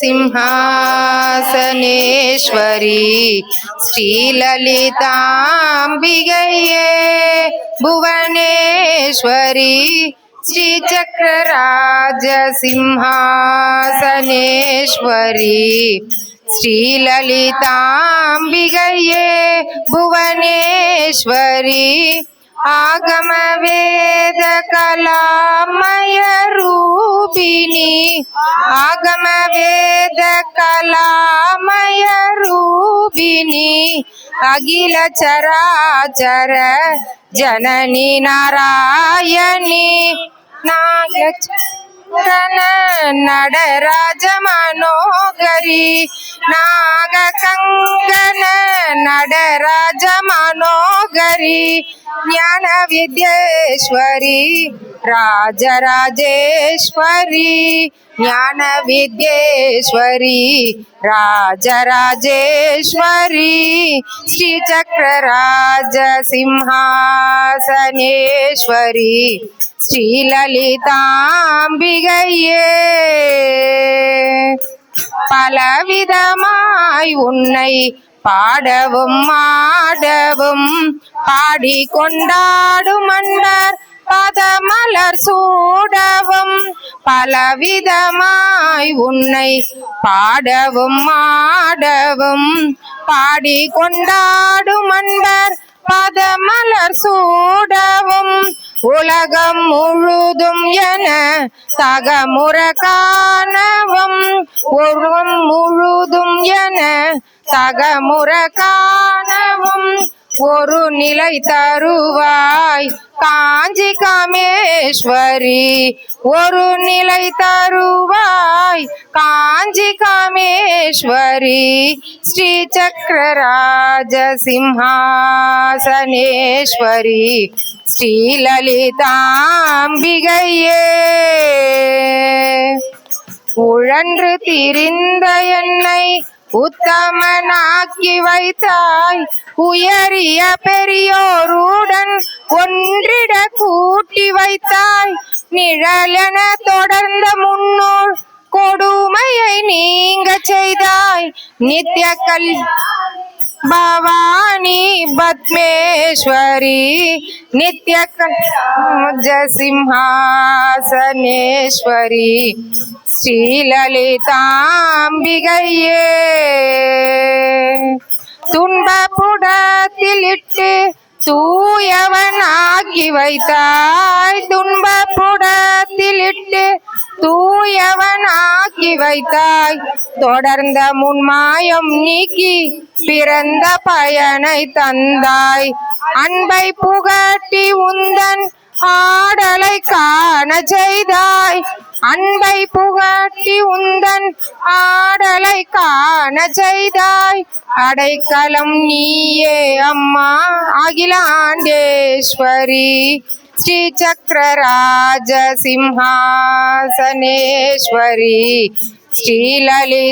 சிம்ஹாசனேஸ்வரி ஸ்ரீலலிதாம்பிகையே புவனேஸ்வரி ஸ்ரீ சக்கரராஜ சிம்ஹாசனேஸ்வரி ஸ்ரீலலிதாம்பிகையே புவனேஸ்வரி ஆகம வேத கலாமய ரூபிணி ஆகம வேத கலாமய ரூபிணி அகில சராச்சர ஜனனி நாராயணி நாகச்சரன நடராஜ மனோகரி நாக கங்கன நடராஜ மனோகரி ஞான வித்யேஸ்வரி ராஜராஜேஸ்வரி ஞான வித்யேஸ்வரி ராஜராஜேஸ்வரி ஸ்ரீ சக்கரராஜ சிம்ஹாசனேஸ்வரி ஸ்ரீலலிதாம்பிகையே பலவிதமாய் உன்னை பாடவும் ஆடவும் பாடி கொண்டாடும் அன்பர் பதமலர் சூடவும் பலவிதமாய் உன்னை பாடவும் ஆடவும் பாடி கொண்டாடும் அன்பர் பதமலர் சூடவும் உலகம் முழுதும் என தகமுற காணவும் உலகம் முழுதும் என தகமுற காணவும் ஒரு நிலை தருவாய் காஞ்சி காமேஸ்வரி ஒரு நிலை தருவாய் காஞ்சி காமேஸ்வரி ஸ்ரீ சக்கரராஜ சிம்ஹாசனேஸ்வரி ஸ்ரீலலிதாம்பிகையே உழன்று திரிந்த என்னை உத்தமனாக்கி வைத்தாய் உயரிய பெரியோருடன் ஒன்றிட கூட்டி வைத்தாய் நிழலென தொடர்ந்த முன்னோர் கொடுமையை நீங்க செய்தாய் நித்ய கல் பவானி பத்மேஸ்வரி நித்ய சிம்ஹாசனேஸ்வரி ஸ்ரீலலிதாம்பிகையே துன்பப்புடத்திலிட்டு தூயவனாக்கி வைத்தாய் துன்பப்புடத்திலிட்டு தூயவனாக்கி வைத்தாய் தொடர்ந்த முன்மாயம் நீக்கி பிறந்த பயனை தந்தாய் அன்பை புகட்டி உந்தன் ஆடலை காண செய்தாய் அன்பை புகட்டி உந்தன் ஆடலை காண செய்தாய் அடைக்கலம் நீயே அம்மா அகிலாண்டேஸ்வரி ஸ்ரீ சக்கரராஜ சிம்ஹாசனேஸ்வரி ஸ்ரீலலிதாம்பிகையே